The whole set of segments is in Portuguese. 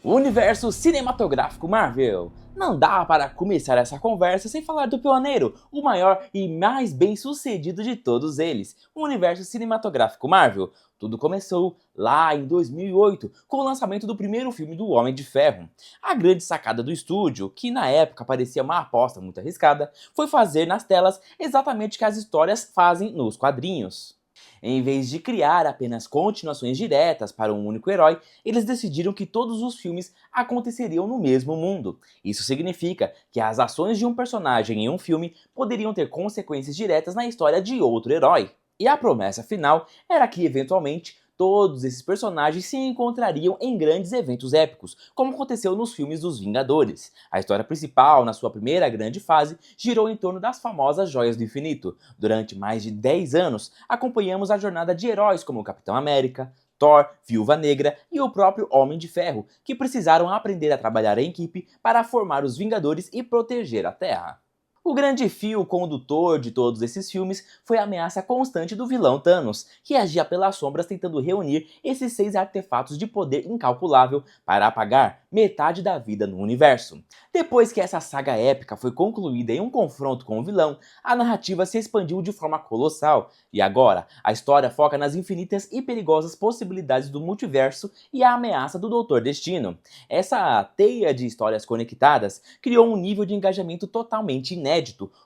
O universo cinematográfico Marvel. Não dá para começar essa conversa sem falar do pioneiro, o maior e mais bem-sucedido de todos eles, o universo cinematográfico Marvel. Tudo começou lá em 2008, com o lançamento do primeiro filme do Homem de Ferro. A grande sacada do estúdio, que na época parecia uma aposta muito arriscada, foi fazer nas telas exatamente o que as histórias fazem nos quadrinhos. Em vez de criar apenas continuações diretas para um único herói, eles decidiram que todos os filmes aconteceriam no mesmo mundo. Isso significa que as ações de um personagem em um filme poderiam ter consequências diretas na história de outro herói. E a promessa final era que, eventualmente, todos esses personagens se encontrariam em grandes eventos épicos, como aconteceu nos filmes dos Vingadores. A história principal, na sua primeira grande fase, girou em torno das famosas Joias do Infinito. Durante mais de 10 anos, acompanhamos a jornada de heróis como o Capitão América, Thor, Viúva Negra e o próprio Homem de Ferro, que precisaram aprender a trabalhar em equipe para formar os Vingadores e proteger a Terra. O grande fio condutor de todos esses filmes foi a ameaça constante do vilão Thanos, que agia pelas sombras tentando reunir esses 6 artefatos de poder incalculável para apagar metade da vida no universo. Depois que essa saga épica foi concluída em um confronto com o vilão, a narrativa se expandiu de forma colossal, e agora a história foca nas infinitas e perigosas possibilidades do multiverso e a ameaça do Doutor Destino. Essa teia de histórias conectadas criou um nível de engajamento totalmente inédito.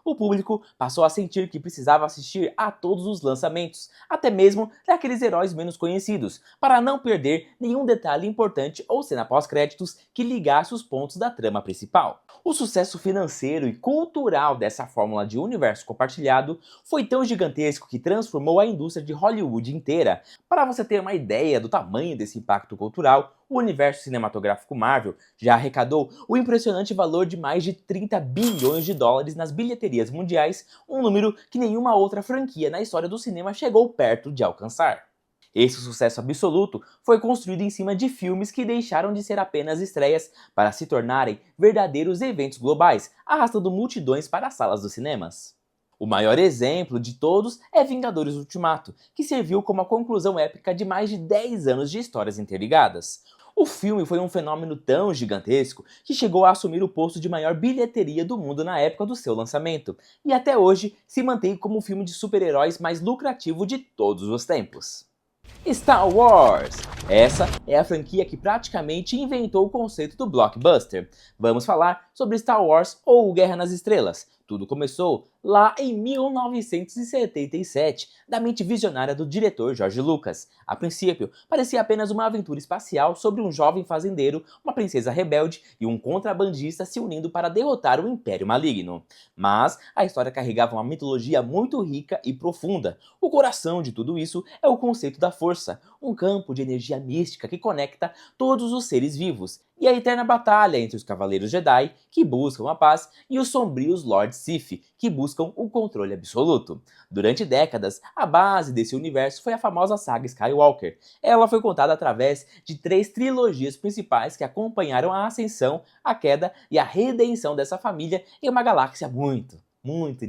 O público passou a sentir que precisava assistir a todos os lançamentos, até mesmo daqueles heróis menos conhecidos, para não perder nenhum detalhe importante ou cena pós-créditos que ligasse os pontos da trama principal. O sucesso financeiro e cultural dessa fórmula de universo compartilhado foi tão gigantesco que transformou a indústria de Hollywood inteira. Para você ter uma ideia do tamanho desse impacto cultural, o universo cinematográfico Marvel já arrecadou o impressionante valor de mais de 30 bilhões de dólares nas bilheterias mundiais, um número que nenhuma outra franquia na história do cinema chegou perto de alcançar. Esse sucesso absoluto foi construído em cima de filmes que deixaram de ser apenas estreias para se tornarem verdadeiros eventos globais, arrastando multidões para as salas dos cinemas. O maior exemplo de todos é Vingadores Ultimato, que serviu como a conclusão épica de mais de 10 anos de histórias interligadas. O filme foi um fenômeno tão gigantesco que chegou a assumir o posto de maior bilheteria do mundo na época do seu lançamento, e até hoje se mantém como o filme de super-heróis mais lucrativo de todos os tempos. Star Wars! Essa é a franquia que praticamente inventou o conceito do blockbuster. Vamos falar sobre Star Wars ou Guerra nas Estrelas. Tudo começou lá em 1977, da mente visionária do diretor George Lucas. A princípio, parecia apenas uma aventura espacial sobre um jovem fazendeiro, uma princesa rebelde e um contrabandista se unindo para derrotar o Império Maligno. Mas a história carregava uma mitologia muito rica e profunda. O coração de tudo isso é o conceito da Força, um campo de energia mística que conecta todos os seres vivos, e a eterna batalha entre os Cavaleiros Jedi, que buscam a paz, e os sombrios Lord Sith, que buscam o controle absoluto. Durante décadas, a base desse universo foi a famosa saga Skywalker. Ela foi contada através de 3 trilogias principais que acompanharam a ascensão, a queda e a redenção dessa família em uma galáxia muito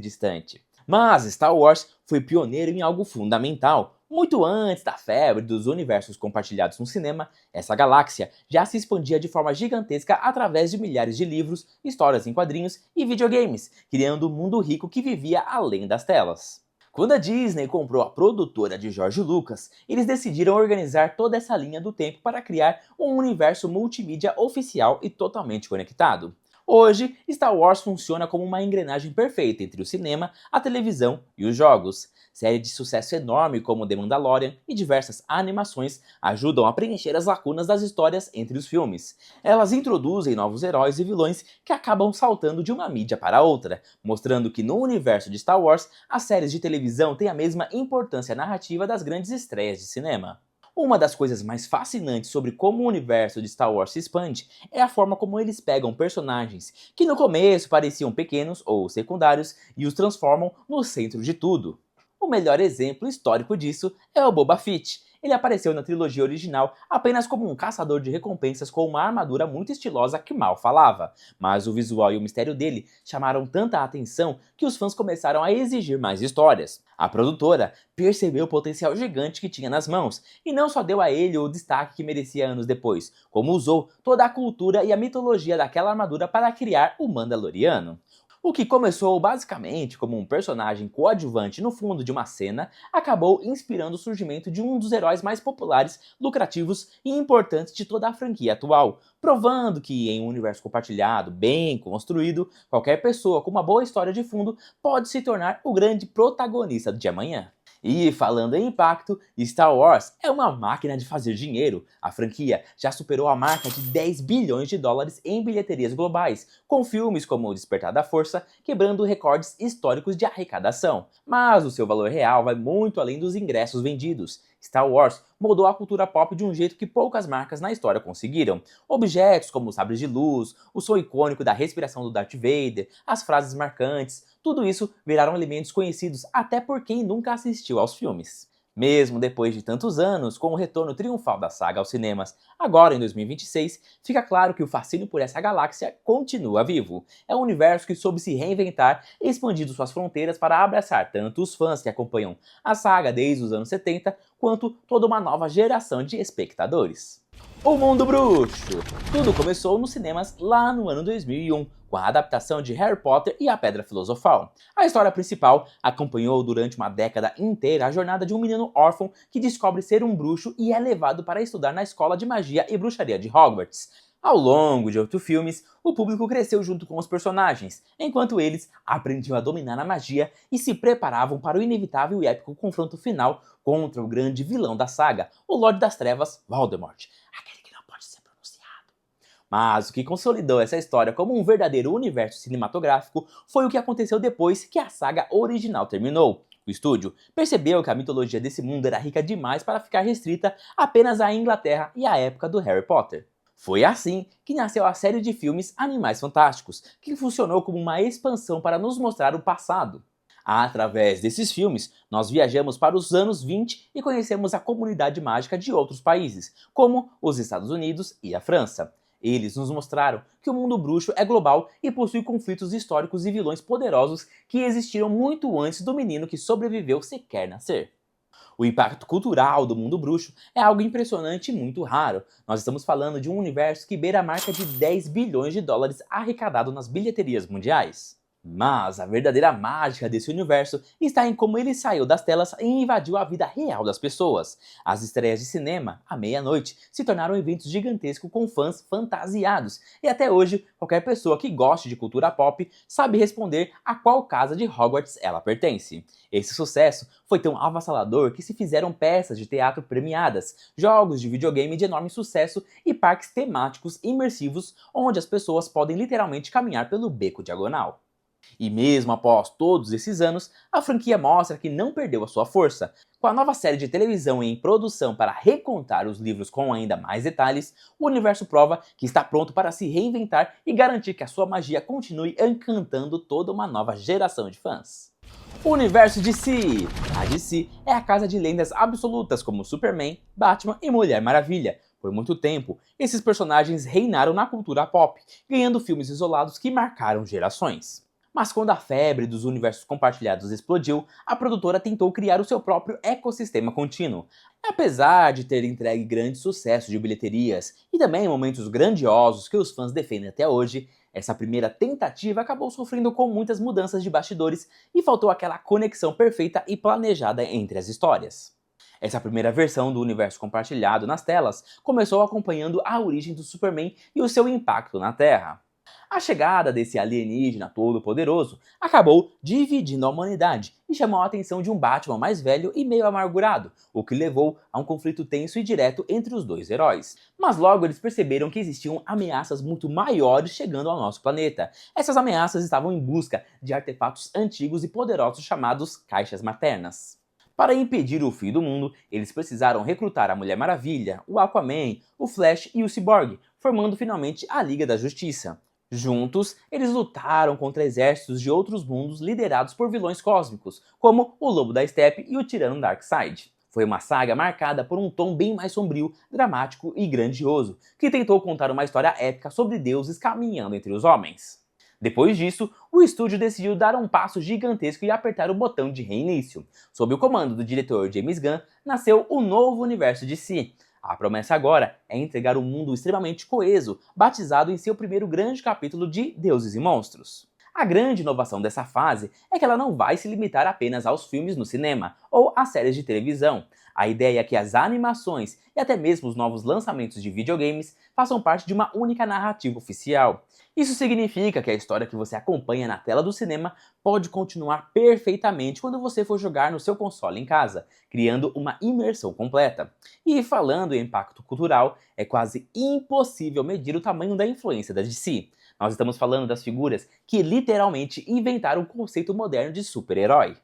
distante. Mas Star Wars foi pioneiro em algo fundamental. Muito antes da febre dos universos compartilhados no cinema, essa galáxia já se expandia de forma gigantesca através de milhares de livros, histórias em quadrinhos e videogames, criando um mundo rico que vivia além das telas. Quando a Disney comprou a produtora de George Lucas, eles decidiram organizar toda essa linha do tempo para criar um universo multimídia oficial e totalmente conectado. Hoje, Star Wars funciona como uma engrenagem perfeita entre o cinema, a televisão e os jogos. Séries de sucesso enorme como The Mandalorian e diversas animações ajudam a preencher as lacunas das histórias entre os filmes. Elas introduzem novos heróis e vilões que acabam saltando de uma mídia para outra, mostrando que no universo de Star Wars, as séries de televisão têm a mesma importância narrativa das grandes estreias de cinema. Uma das coisas mais fascinantes sobre como o universo de Star Wars se expande é a forma como eles pegam personagens que no começo pareciam pequenos ou secundários e os transformam no centro de tudo. O melhor exemplo histórico disso é o Boba Fett. ele apareceu na trilogia original apenas como um caçador de recompensas com uma armadura muito estilosa que mal falava, mas o visual e o mistério dele chamaram tanta atenção que os fãs começaram a exigir mais histórias. A produtora percebeu o potencial gigante que tinha nas mãos e não só deu a ele o destaque que merecia anos depois, como usou toda a cultura e a mitologia daquela armadura para criar o Mandaloriano. O que começou basicamente como um personagem coadjuvante no fundo de uma cena, acabou inspirando o surgimento de um dos heróis mais populares, lucrativos e importantes de toda a franquia atual, provando que em um universo compartilhado, bem construído, qualquer pessoa com uma boa história de fundo pode se tornar o grande protagonista de amanhã. E falando em impacto, Star Wars é uma máquina de fazer dinheiro. A franquia já superou a marca de 10 bilhões de dólares em bilheterias globais, com filmes como O Despertar da Força quebrando recordes históricos de arrecadação. Mas o seu valor real vai muito além dos ingressos vendidos. Star Wars moldou a cultura pop de um jeito que poucas marcas na história conseguiram. Objetos como os sabres de luz, o som icônico da respiração do Darth Vader, as frases marcantes, tudo isso viraram elementos conhecidos até por quem nunca assistiu aos filmes. Mesmo depois de tantos anos, com o retorno triunfal da saga aos cinemas, agora em 2026, fica claro que o fascínio por essa galáxia continua vivo. É um universo que soube se reinventar, expandindo suas fronteiras para abraçar tanto os fãs que acompanham a saga desde os anos 70, quanto toda uma nova geração de espectadores. O Mundo Bruxo! Tudo começou nos cinemas lá no ano 2001, com a adaptação de Harry Potter e a Pedra Filosofal. A história principal acompanhou durante uma década inteira a jornada de um menino órfão que descobre ser um bruxo e é levado para estudar na escola de magia e bruxaria de Hogwarts. Ao longo de 8 filmes, o público cresceu junto com os personagens, enquanto eles aprendiam a dominar a magia e se preparavam para o inevitável e épico confronto final contra o grande vilão da saga, o Lorde das Trevas, Voldemort. Aquele que não pode ser pronunciado. Mas o que consolidou essa história como um verdadeiro universo cinematográfico foi o que aconteceu depois que a saga original terminou. O estúdio percebeu que a mitologia desse mundo era rica demais para ficar restrita apenas à Inglaterra e à época do Harry Potter. Foi assim que nasceu a série de filmes Animais Fantásticos, que funcionou como uma expansão para nos mostrar o passado. Através desses filmes, nós viajamos para os anos 20 e conhecemos a comunidade mágica de outros países, como os Estados Unidos e a França. Eles nos mostraram que o mundo bruxo é global e possui conflitos históricos e vilões poderosos que existiram muito antes do menino que sobreviveu sequer nascer. O impacto cultural do mundo bruxo é algo impressionante e muito raro. Nós estamos falando de um universo que beira a marca de 10 bilhões de dólares arrecadado nas bilheterias mundiais. Mas a verdadeira mágica desse universo está em como ele saiu das telas e invadiu a vida real das pessoas. As estreias de cinema, à meia-noite, se tornaram eventos gigantescos com fãs fantasiados. E até hoje, qualquer pessoa que goste de cultura pop sabe responder a qual casa de Hogwarts ela pertence. Esse sucesso foi tão avassalador que se fizeram peças de teatro premiadas, jogos de videogame de enorme sucesso e parques temáticos imersivos onde as pessoas podem literalmente caminhar pelo beco diagonal. E mesmo após todos esses anos, a franquia mostra que não perdeu a sua força. Com a nova série de televisão em produção para recontar os livros com ainda mais detalhes, o universo prova que está pronto para se reinventar e garantir que a sua magia continue encantando toda uma nova geração de fãs. O universo DC. A DC é a casa de lendas absolutas como Superman, Batman e Mulher Maravilha. Por muito tempo, esses personagens reinaram na cultura pop, ganhando filmes isolados que marcaram gerações. Mas quando a febre dos universos compartilhados explodiu, a produtora tentou criar o seu próprio ecossistema contínuo. Apesar de ter entregue grandes sucessos de bilheterias e também momentos grandiosos que os fãs defendem até hoje, essa primeira tentativa acabou sofrendo com muitas mudanças de bastidores e faltou aquela conexão perfeita e planejada entre as histórias. Essa primeira versão do universo compartilhado nas telas começou acompanhando a origem do Superman e o seu impacto na Terra. A chegada desse alienígena todo-poderoso acabou dividindo a humanidade e chamou a atenção de um Batman mais velho e meio amargurado, o que levou a um conflito tenso e direto entre os dois heróis. Mas logo eles perceberam que existiam ameaças muito maiores chegando ao nosso planeta. Essas ameaças estavam em busca de artefatos antigos e poderosos chamados Caixas Maternas. Para impedir o fim do mundo, eles precisaram recrutar a Mulher Maravilha, o Aquaman, o Flash e o Cyborg, formando finalmente a Liga da Justiça. Juntos, eles lutaram contra exércitos de outros mundos liderados por vilões cósmicos, como o Lobo da Steppe e o Tirano Darkseid. Foi uma saga marcada por um tom bem mais sombrio, dramático e grandioso, que tentou contar uma história épica sobre deuses caminhando entre os homens. Depois disso, o estúdio decidiu dar um passo gigantesco e apertar o botão de reinício. Sob o comando do diretor James Gunn, nasceu o novo universo de DC. A promessa agora é entregar um mundo extremamente coeso, batizado em seu primeiro grande capítulo de Deuses e Monstros. A grande inovação dessa fase é que ela não vai se limitar apenas aos filmes no cinema ou às séries de televisão. A ideia é que as animações e até mesmo os novos lançamentos de videogames façam parte de uma única narrativa oficial. Isso significa que a história que você acompanha na tela do cinema pode continuar perfeitamente quando você for jogar no seu console em casa, criando uma imersão completa. E falando em impacto cultural, é quase impossível medir o tamanho da influência da DC. Nós estamos falando das figuras que literalmente inventaram o conceito moderno de super-herói.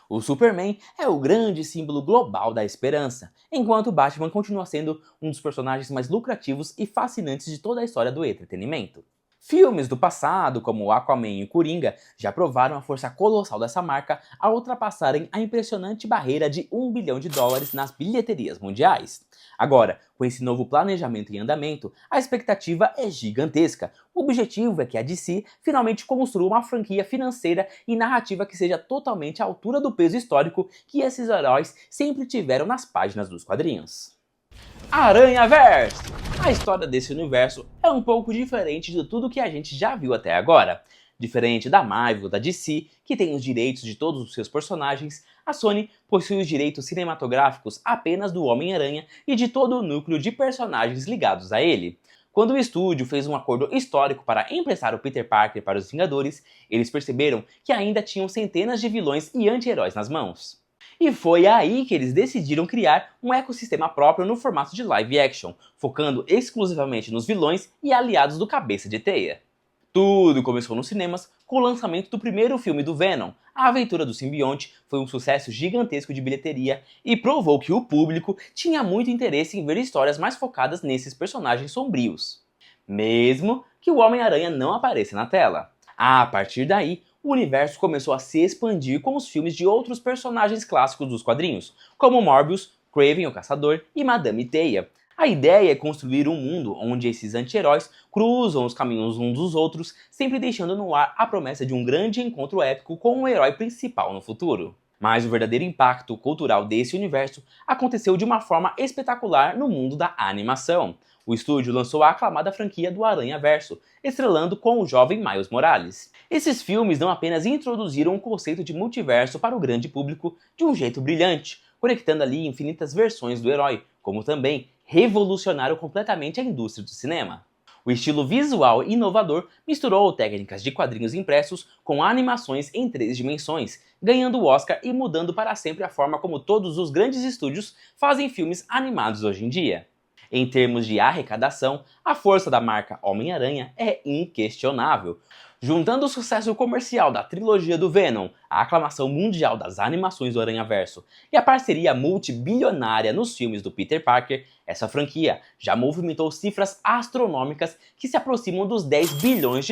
O Superman é o grande símbolo global da esperança, enquanto Batman continua sendo um dos personagens mais lucrativos e fascinantes de toda a história do entretenimento. Filmes do passado, como Aquaman e Coringa, já provaram a força colossal dessa marca ao ultrapassarem a impressionante barreira de US$ 1 bilhão nas bilheterias mundiais. Agora, com esse novo planejamento em andamento, a expectativa é gigantesca. O objetivo é que a DC finalmente construa uma franquia financeira e narrativa que seja totalmente à altura do peso histórico que esses heróis sempre tiveram nas páginas dos quadrinhos. Aranhaverso! A história desse universo é um pouco diferente de tudo que a gente já viu até agora. Diferente da Marvel, da DC, que tem os direitos de todos os seus personagens, a Sony possui os direitos cinematográficos apenas do Homem-Aranha e de todo o núcleo de personagens ligados a ele. Quando o estúdio fez um acordo histórico para emprestar o Peter Parker para os Vingadores, eles perceberam que ainda tinham centenas de vilões e anti-heróis nas mãos. E foi aí que eles decidiram criar um ecossistema próprio no formato de live action, focando exclusivamente nos vilões e aliados do Cabeça de Teia. Tudo começou nos cinemas com o lançamento do primeiro filme do Venom. A Aventura do Simbionte foi um sucesso gigantesco de bilheteria e provou que o público tinha muito interesse em ver histórias mais focadas nesses personagens sombrios, mesmo que o Homem-Aranha não apareça na tela. A partir daí, o universo começou a se expandir com os filmes de outros personagens clássicos dos quadrinhos, como Morbius, Kraven o Caçador e Madame Teia. A ideia é construir um mundo onde esses anti-heróis cruzam os caminhos uns dos outros, sempre deixando no ar a promessa de um grande encontro épico com o herói principal no futuro. Mas o verdadeiro impacto cultural desse universo aconteceu de uma forma espetacular no mundo da animação. O estúdio lançou a aclamada franquia do Aranhaverso, estrelando com o jovem Miles Morales. Esses filmes não apenas introduziram o conceito de multiverso para o grande público de um jeito brilhante, conectando ali infinitas versões do herói, como também revolucionaram completamente a indústria do cinema. O estilo visual inovador misturou técnicas de quadrinhos impressos com animações em 3 dimensões, ganhando o Oscar e mudando para sempre a forma como todos os grandes estúdios fazem filmes animados hoje em dia. Em termos de arrecadação, a força da marca Homem-Aranha é inquestionável. Juntando o sucesso comercial da trilogia do Venom, a aclamação mundial das animações do Aranhaverso e a parceria multibilionária nos filmes do Peter Parker, essa franquia já movimentou cifras astronômicas que se aproximam dos US$ 10 bilhões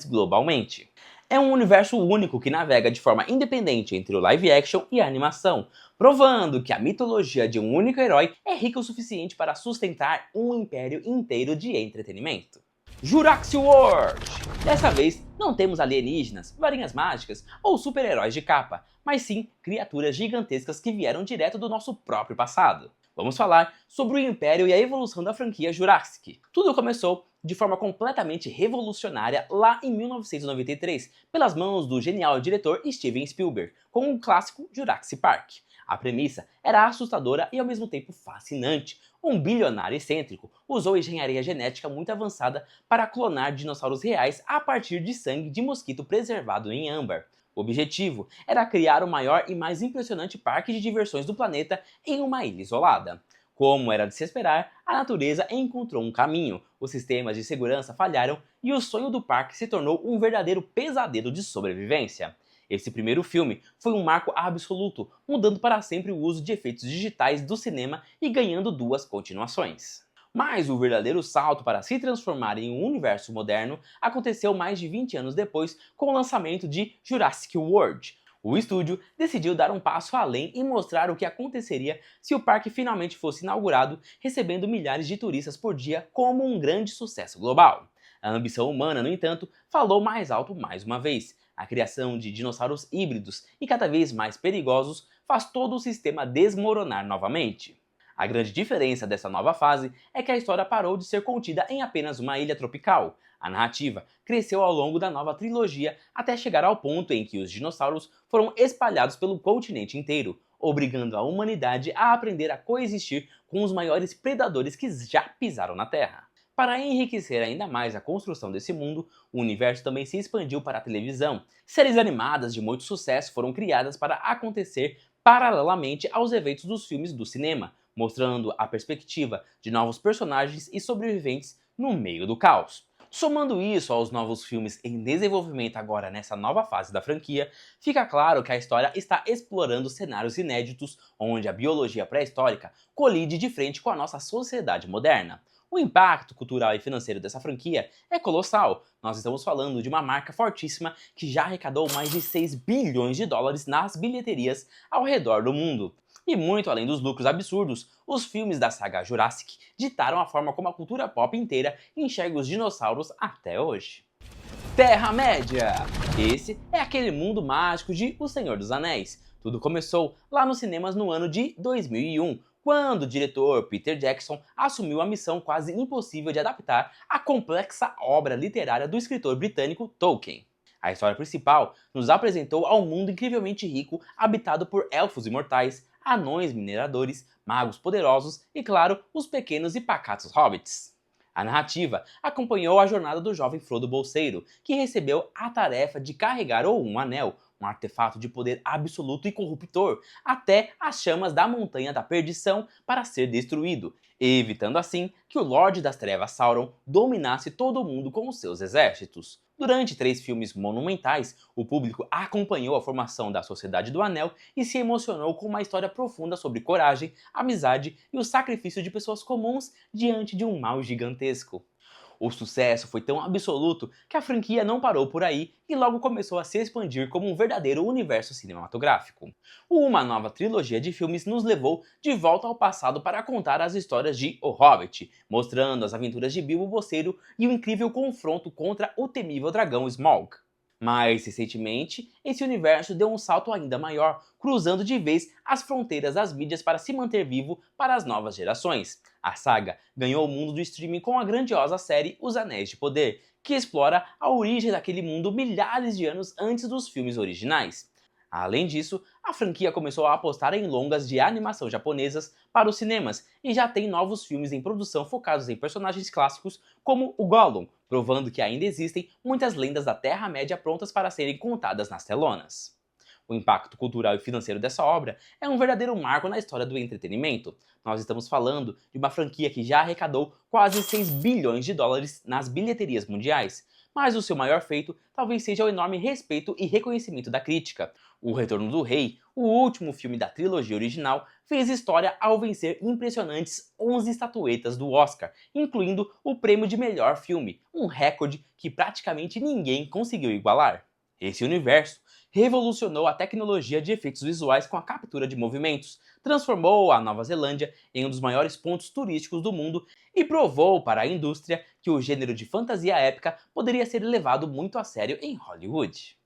globalmente. É um universo único que navega de forma independente entre o live action e a animação, provando que a mitologia de um único herói é rica o suficiente para sustentar um império inteiro de entretenimento. Jurassic World! Dessa vez, não temos alienígenas, varinhas mágicas ou super-heróis de capa, mas sim criaturas gigantescas que vieram direto do nosso próprio passado. Vamos falar sobre o Império e a evolução da franquia Jurassic. Tudo começou de forma completamente revolucionária lá em 1993, pelas mãos do genial diretor Steven Spielberg, com o clássico Jurassic Park. A premissa era assustadora e ao mesmo tempo fascinante. Um bilionário excêntrico usou engenharia genética muito avançada para clonar dinossauros reais a partir de sangue de mosquito preservado em âmbar. O objetivo era criar o maior e mais impressionante parque de diversões do planeta em uma ilha isolada. Como era de se esperar, a natureza encontrou um caminho, os sistemas de segurança falharam e o sonho do parque se tornou um verdadeiro pesadelo de sobrevivência. Esse primeiro filme foi um marco absoluto, mudando para sempre o uso de efeitos digitais do cinema e ganhando 2 continuações. Mas o verdadeiro salto para se transformar em um universo moderno aconteceu mais de 20 anos depois com o lançamento de Jurassic World. O estúdio decidiu dar um passo além e mostrar o que aconteceria se o parque finalmente fosse inaugurado, recebendo milhares de turistas por dia como um grande sucesso global. A ambição humana, no entanto, falou mais alto mais uma vez. A criação de dinossauros híbridos e cada vez mais perigosos faz todo o sistema desmoronar novamente. A grande diferença dessa nova fase é que a história parou de ser contida em apenas uma ilha tropical. A narrativa cresceu ao longo da nova trilogia até chegar ao ponto em que os dinossauros foram espalhados pelo continente inteiro, obrigando a humanidade a aprender a coexistir com os maiores predadores que já pisaram na Terra. Para enriquecer ainda mais a construção desse mundo, o universo também se expandiu para a televisão. Séries animadas de muito sucesso foram criadas para acontecer paralelamente aos eventos dos filmes do cinema, mostrando a perspectiva de novos personagens e sobreviventes no meio do caos. Somando isso aos novos filmes em desenvolvimento agora nessa nova fase da franquia, fica claro que a história está explorando cenários inéditos onde a biologia pré-histórica colide de frente com a nossa sociedade moderna. O impacto cultural e financeiro dessa franquia é colossal. Nós estamos falando de uma marca fortíssima que já arrecadou mais de 6 bilhões de dólares nas bilheterias ao redor do mundo. E muito além dos lucros absurdos, os filmes da saga Jurassic ditaram a forma como a cultura pop inteira enxerga os dinossauros até hoje. Terra-média! Esse é aquele mundo mágico de O Senhor dos Anéis. Tudo começou lá nos cinemas no ano de 2001, quando o diretor Peter Jackson assumiu a missão quase impossível de adaptar a complexa obra literária do escritor britânico Tolkien. A história principal nos apresentou ao mundo incrivelmente rico, habitado por elfos imortais, anões mineradores, magos poderosos e, claro, os pequenos e pacatos hobbits. A narrativa acompanhou a jornada do jovem Frodo Bolseiro, que recebeu a tarefa de carregar um anel, um artefato de poder absoluto e corruptor, até as chamas da Montanha da Perdição para ser destruído, evitando assim que o Lorde das Trevas Sauron dominasse todo o mundo com os seus exércitos. Durante 3 filmes monumentais, o público acompanhou a formação da Sociedade do Anel e se emocionou com uma história profunda sobre coragem, amizade e o sacrifício de pessoas comuns diante de um mal gigantesco. O sucesso foi tão absoluto que a franquia não parou por aí e logo começou a se expandir como um verdadeiro universo cinematográfico. Uma nova trilogia de filmes nos levou de volta ao passado para contar as histórias de O Hobbit, mostrando as aventuras de Bilbo Bolseiro e o incrível confronto contra o temível dragão Smaug. Mais recentemente, esse universo deu um salto ainda maior, cruzando de vez as fronteiras das mídias para se manter vivo para as novas gerações. A saga ganhou o mundo do streaming com a grandiosa série Os Anéis de Poder, que explora a origem daquele mundo milhares de anos antes dos filmes originais. Além disso, a franquia começou a apostar em longas de animação japonesas para os cinemas e já tem novos filmes em produção focados em personagens clássicos como o Gollum, provando que ainda existem muitas lendas da Terra-média prontas para serem contadas nas telonas. O impacto cultural e financeiro dessa obra é um verdadeiro marco na história do entretenimento. Nós estamos falando de uma franquia que já arrecadou quase 6 bilhões de dólares nas bilheterias mundiais, mas o seu maior feito talvez seja o enorme respeito e reconhecimento da crítica. O Retorno do Rei, o último filme da trilogia original, fez história ao vencer impressionantes 11 estatuetas do Oscar, incluindo o prêmio de melhor filme, um recorde que praticamente ninguém conseguiu igualar. Esse universo revolucionou a tecnologia de efeitos visuais com a captura de movimentos, transformou a Nova Zelândia em um dos maiores pontos turísticos do mundo e provou para a indústria que o gênero de fantasia épica poderia ser levado muito a sério em Hollywood.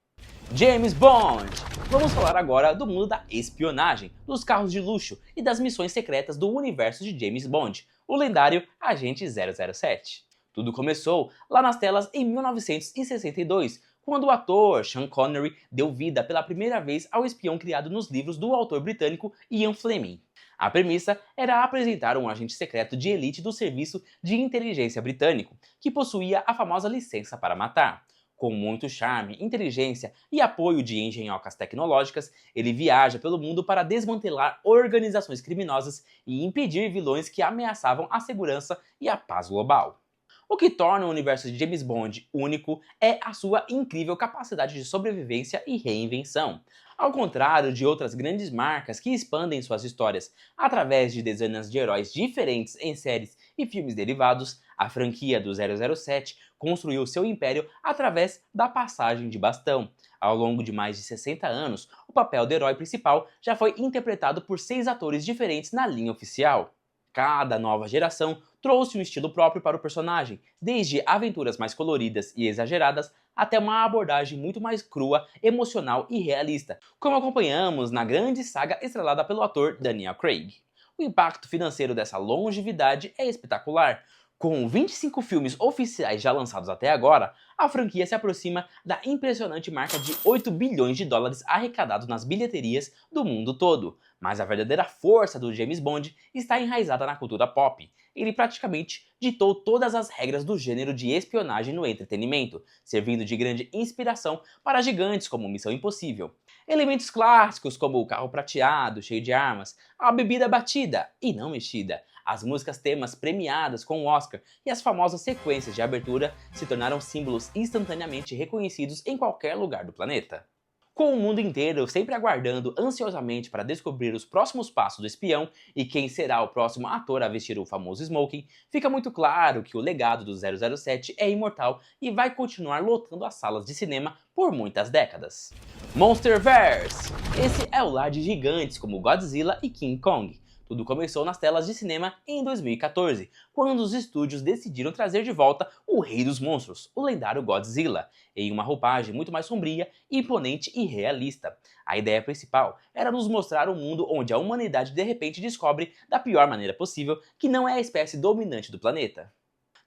James Bond! Vamos falar agora do mundo da espionagem, dos carros de luxo e das missões secretas do universo de James Bond, o lendário Agente 007. Tudo começou lá nas telas em 1962, quando o ator Sean Connery deu vida pela primeira vez ao espião criado nos livros do autor britânico Ian Fleming. A premissa era apresentar um agente secreto de elite do Serviço de Inteligência Britânico, que possuía a famosa licença para matar. Com muito charme, inteligência e apoio de engenhocas tecnológicas, ele viaja pelo mundo para desmantelar organizações criminosas e impedir vilões que ameaçavam a segurança e a paz global. O que torna o universo de James Bond único é a sua incrível capacidade de sobrevivência e reinvenção. Ao contrário de outras grandes marcas que expandem suas histórias através de dezenas de heróis diferentes em séries e filmes derivados, a franquia do 007 construiu seu império através da passagem de bastão. Ao longo de mais de 60 anos, o papel do herói principal já foi interpretado por 6 atores diferentes na linha oficial. Cada nova geração trouxe um estilo próprio para o personagem, desde aventuras mais coloridas e exageradas até uma abordagem muito mais crua, emocional e realista, como acompanhamos na grande saga estrelada pelo ator Daniel Craig. O impacto financeiro dessa longevidade é espetacular. Com 25 filmes oficiais já lançados até agora, a franquia se aproxima da impressionante marca de 8 bilhões de dólares arrecadados nas bilheterias do mundo todo. Mas a verdadeira força do James Bond está enraizada na cultura pop. Ele praticamente ditou todas as regras do gênero de espionagem no entretenimento, servindo de grande inspiração para gigantes como Missão Impossível. Elementos clássicos como o carro prateado, cheio de armas, a bebida batida e não mexida, as músicas temas premiadas com o Oscar e as famosas sequências de abertura se tornaram símbolos instantaneamente reconhecidos em qualquer lugar do planeta. Com o mundo inteiro sempre aguardando ansiosamente para descobrir os próximos passos do espião e quem será o próximo ator a vestir o famoso smoking, fica muito claro que o legado do 007 é imortal e vai continuar lotando as salas de cinema por muitas décadas. Monsterverse! Esse é o lar de gigantes como Godzilla e King Kong. Tudo começou nas telas de cinema em 2014, quando os estúdios decidiram trazer de volta o Rei dos Monstros, o lendário Godzilla, em uma roupagem muito mais sombria, imponente e realista. A ideia principal era nos mostrar um mundo onde a humanidade de repente descobre, da pior maneira possível, que não é a espécie dominante do planeta.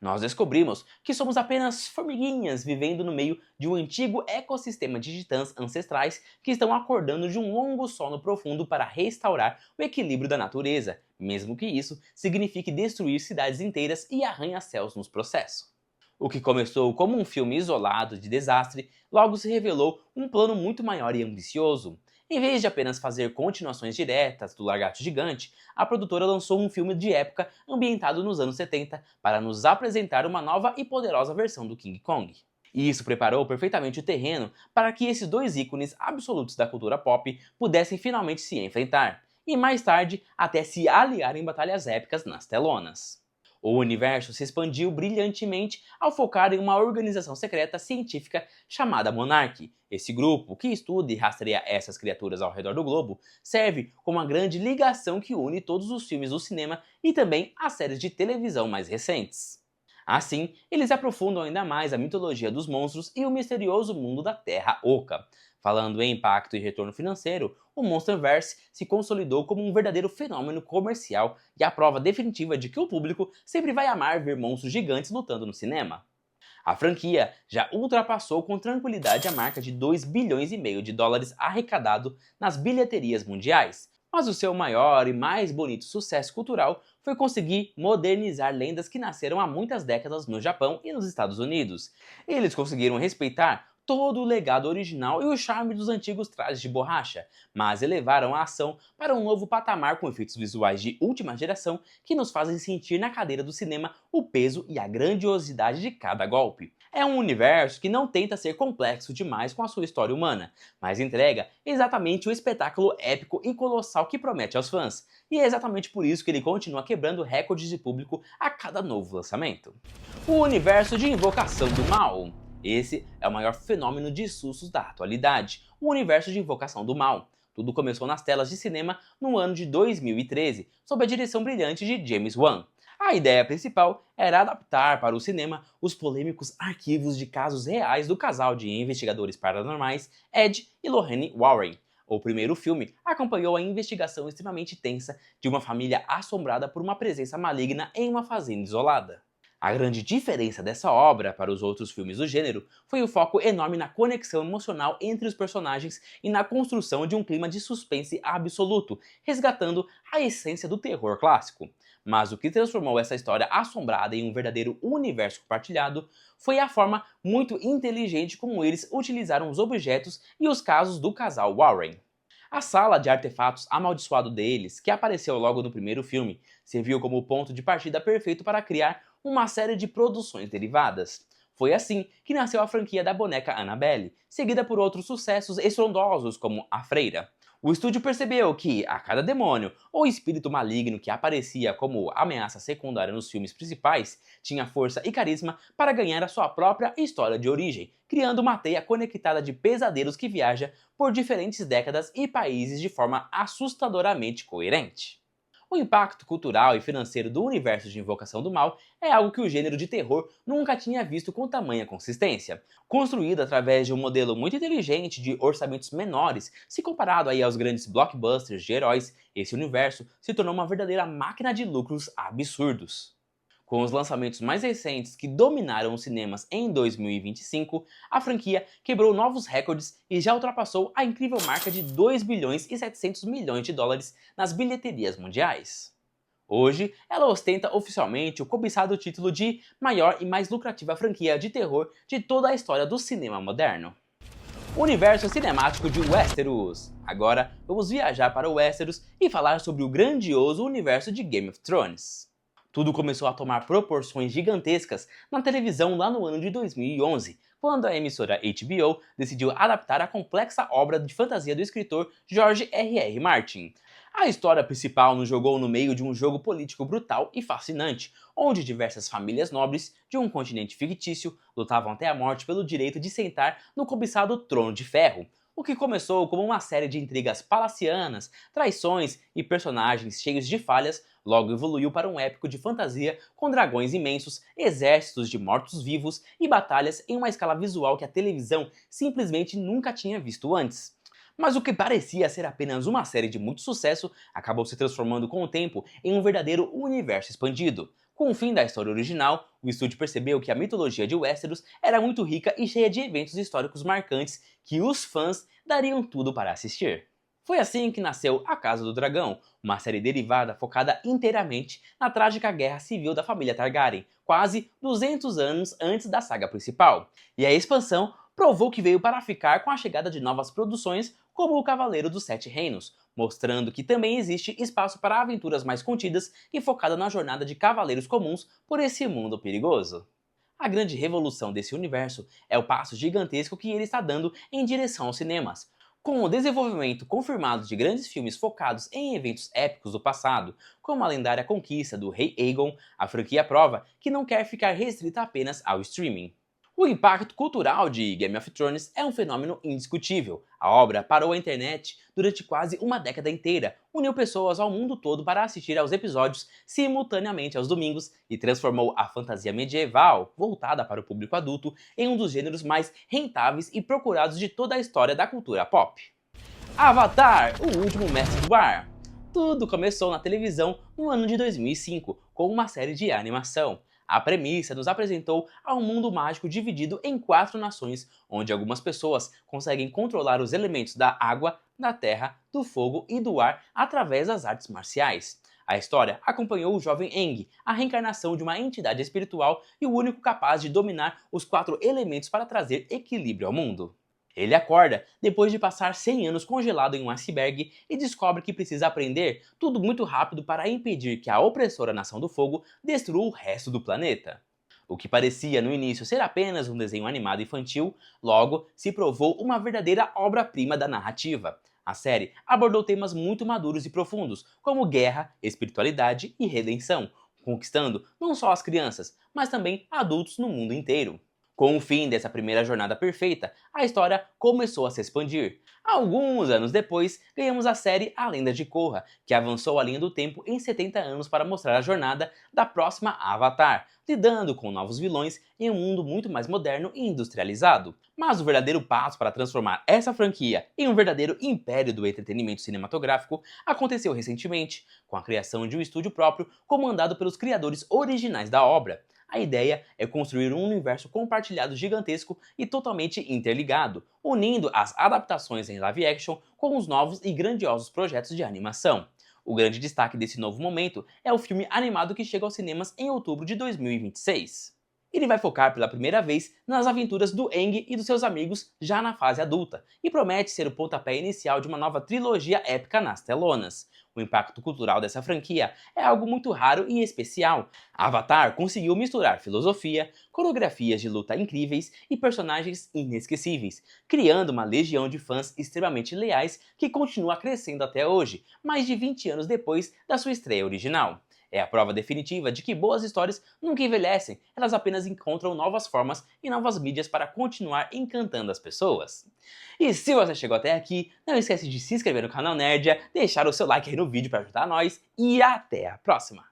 Nós descobrimos que somos apenas formiguinhas vivendo no meio de um antigo ecossistema de titãs ancestrais que estão acordando de um longo sono profundo para restaurar o equilíbrio da natureza, mesmo que isso signifique destruir cidades inteiras e arranha-céus no processo. O que começou como um filme isolado de desastre, logo se revelou um plano muito maior e ambicioso. Em vez de apenas fazer continuações diretas do Lagarto Gigante, a produtora lançou um filme de época ambientado nos anos 70 para nos apresentar uma nova e poderosa versão do King Kong. E isso preparou perfeitamente o terreno para que esses dois ícones absolutos da cultura pop pudessem finalmente se enfrentar, e mais tarde até se aliar em batalhas épicas nas telonas. O universo se expandiu brilhantemente ao focar em uma organização secreta científica chamada Monarch. Esse grupo, que estuda e rastreia essas criaturas ao redor do globo, serve como uma grande ligação que une todos os filmes do cinema e também as séries de televisão mais recentes. Assim, eles aprofundam ainda mais a mitologia dos monstros e o misterioso mundo da Terra Oca. Falando em impacto e retorno financeiro, o Monsterverse se consolidou como um verdadeiro fenômeno comercial e a prova definitiva de que o público sempre vai amar ver monstros gigantes lutando no cinema. A franquia já ultrapassou com tranquilidade a marca de 2 bilhões e meio de dólares arrecadado nas bilheterias mundiais, mas o seu maior e mais bonito sucesso cultural foi conseguir modernizar lendas que nasceram há muitas décadas no Japão e nos Estados Unidos. Eles conseguiram respeitar todo o legado original e o charme dos antigos trajes de borracha, mas elevaram a ação para um novo patamar com efeitos visuais de última geração que nos fazem sentir na cadeira do cinema o peso e a grandiosidade de cada golpe. É um universo que não tenta ser complexo demais com a sua história humana, mas entrega exatamente o espetáculo épico e colossal que promete aos fãs, e é exatamente por isso que ele continua quebrando recordes de público a cada novo lançamento. O universo de Invocação do Mal. Esse é o maior fenômeno de sustos da atualidade, o universo de Invocação do Mal. Tudo começou nas telas de cinema no ano de 2013, sob a direção brilhante de James Wan. A ideia principal era adaptar para o cinema os polêmicos arquivos de casos reais do casal de investigadores paranormais Ed e Lorraine Warren. O primeiro filme acompanhou a investigação extremamente tensa de uma família assombrada por uma presença maligna em uma fazenda isolada. A grande diferença dessa obra para os outros filmes do gênero foi o foco enorme na conexão emocional entre os personagens e na construção de um clima de suspense absoluto, resgatando a essência do terror clássico. Mas o que transformou essa história assombrada em um verdadeiro universo compartilhado foi a forma muito inteligente como eles utilizaram os objetos e os casos do casal Warren. A sala de artefatos amaldiçoado deles, que apareceu logo no primeiro filme, serviu como ponto de partida perfeito para criar uma série de produções derivadas. Foi assim que nasceu a franquia da boneca Annabelle, seguida por outros sucessos estrondosos como A Freira. O estúdio percebeu que, a cada demônio ou espírito maligno que aparecia como ameaça secundária nos filmes principais, tinha força e carisma para ganhar a sua própria história de origem, criando uma teia conectada de pesadelos que viaja por diferentes décadas e países de forma assustadoramente coerente. O impacto cultural e financeiro do universo de Invocação do Mal é algo que o gênero de terror nunca tinha visto com tamanha consistência. Construído através de um modelo muito inteligente de orçamentos menores, se comparado aí aos grandes blockbusters de heróis, esse universo se tornou uma verdadeira máquina de lucros absurdos. Com os lançamentos mais recentes que dominaram os cinemas em 2025, a franquia quebrou novos recordes e já ultrapassou a incrível marca de 2 bilhões e 700 milhões de dólares nas bilheterias mundiais. Hoje, ela ostenta oficialmente o cobiçado título de maior e mais lucrativa franquia de terror de toda a história do cinema moderno. Universo cinemático de Westeros. Agora, vamos viajar para Westeros e falar sobre o grandioso universo de Game of Thrones. Tudo começou a tomar proporções gigantescas na televisão lá no ano de 2011, quando a emissora HBO decidiu adaptar a complexa obra de fantasia do escritor George R.R. Martin. A história principal nos jogou no meio de um jogo político brutal e fascinante, onde diversas famílias nobres de um continente fictício lutavam até a morte pelo direito de sentar no cobiçado Trono de Ferro. O que começou como uma série de intrigas palacianas, traições e personagens cheios de falhas, logo evoluiu para um épico de fantasia com dragões imensos, exércitos de mortos-vivos e batalhas em uma escala visual que a televisão simplesmente nunca tinha visto antes. Mas o que parecia ser apenas uma série de muito sucesso acabou se transformando com o tempo em um verdadeiro universo expandido. Com o fim da história original, o estúdio percebeu que a mitologia de Westeros era muito rica e cheia de eventos históricos marcantes que os fãs dariam tudo para assistir. Foi assim que nasceu A Casa do Dragão, uma série derivada focada inteiramente na trágica guerra civil da família Targaryen, quase 200 anos antes da saga principal. E a expansão provou que veio para ficar com a chegada de novas produções como O Cavaleiro dos Sete Reinos, mostrando que também existe espaço para aventuras mais contidas e focada na jornada de cavaleiros comuns por esse mundo perigoso. A grande revolução desse universo é o passo gigantesco que ele está dando em direção aos cinemas. Com o desenvolvimento confirmado de grandes filmes focados em eventos épicos do passado, como a lendária conquista do Rei Aegon, a franquia prova que não quer ficar restrita apenas ao streaming. O impacto cultural de Game of Thrones é um fenômeno indiscutível. A obra parou a internet durante quase uma década inteira, uniu pessoas ao mundo todo para assistir aos episódios simultaneamente aos domingos e transformou a fantasia medieval, voltada para o público adulto, em um dos gêneros mais rentáveis e procurados de toda a história da cultura pop. Avatar, o último mestre do ar. Tudo começou na televisão no ano de 2005, com uma série de animação. A premissa nos apresentou a um mundo mágico dividido em 4 nações, onde algumas pessoas conseguem controlar os elementos da água, da terra, do fogo e do ar através das artes marciais. A história acompanhou o jovem Aang, a reencarnação de uma entidade espiritual e o único capaz de dominar os 4 elementos para trazer equilíbrio ao mundo. Ele acorda depois de passar 100 anos congelado em um iceberg e descobre que precisa aprender tudo muito rápido para impedir que a opressora Nação do Fogo destrua o resto do planeta. O que parecia no início ser apenas um desenho animado infantil, logo se provou uma verdadeira obra-prima da narrativa. A série abordou temas muito maduros e profundos, como guerra, espiritualidade e redenção, conquistando não só as crianças, mas também adultos no mundo inteiro. Com o fim dessa primeira jornada perfeita, a história começou a se expandir. Alguns anos depois, ganhamos a série A Lenda de Korra, que avançou a linha do tempo em 70 anos para mostrar a jornada da próxima Avatar, lidando com novos vilões em um mundo muito mais moderno e industrializado. Mas o verdadeiro passo para transformar essa franquia em um verdadeiro império do entretenimento cinematográfico aconteceu recentemente, com a criação de um estúdio próprio comandado pelos criadores originais da obra. A ideia é construir um universo compartilhado gigantesco e totalmente interligado, unindo as adaptações em live action com os novos e grandiosos projetos de animação. O grande destaque desse novo momento é o filme animado que chega aos cinemas em outubro de 2026. Ele vai focar pela primeira vez nas aventuras do Aang e dos seus amigos já na fase adulta, e promete ser o pontapé inicial de uma nova trilogia épica nas telonas. O impacto cultural dessa franquia é algo muito raro e especial. Avatar conseguiu misturar filosofia, coreografias de luta incríveis e personagens inesquecíveis, criando uma legião de fãs extremamente leais que continua crescendo até hoje, mais de 20 anos depois da sua estreia original. É a prova definitiva de que boas histórias nunca envelhecem, elas apenas encontram novas formas e novas mídias para continuar encantando as pessoas. E se você chegou até aqui, não esquece de se inscrever no canal Nerdia, deixar o seu like aí no vídeo para ajudar nós e até a próxima!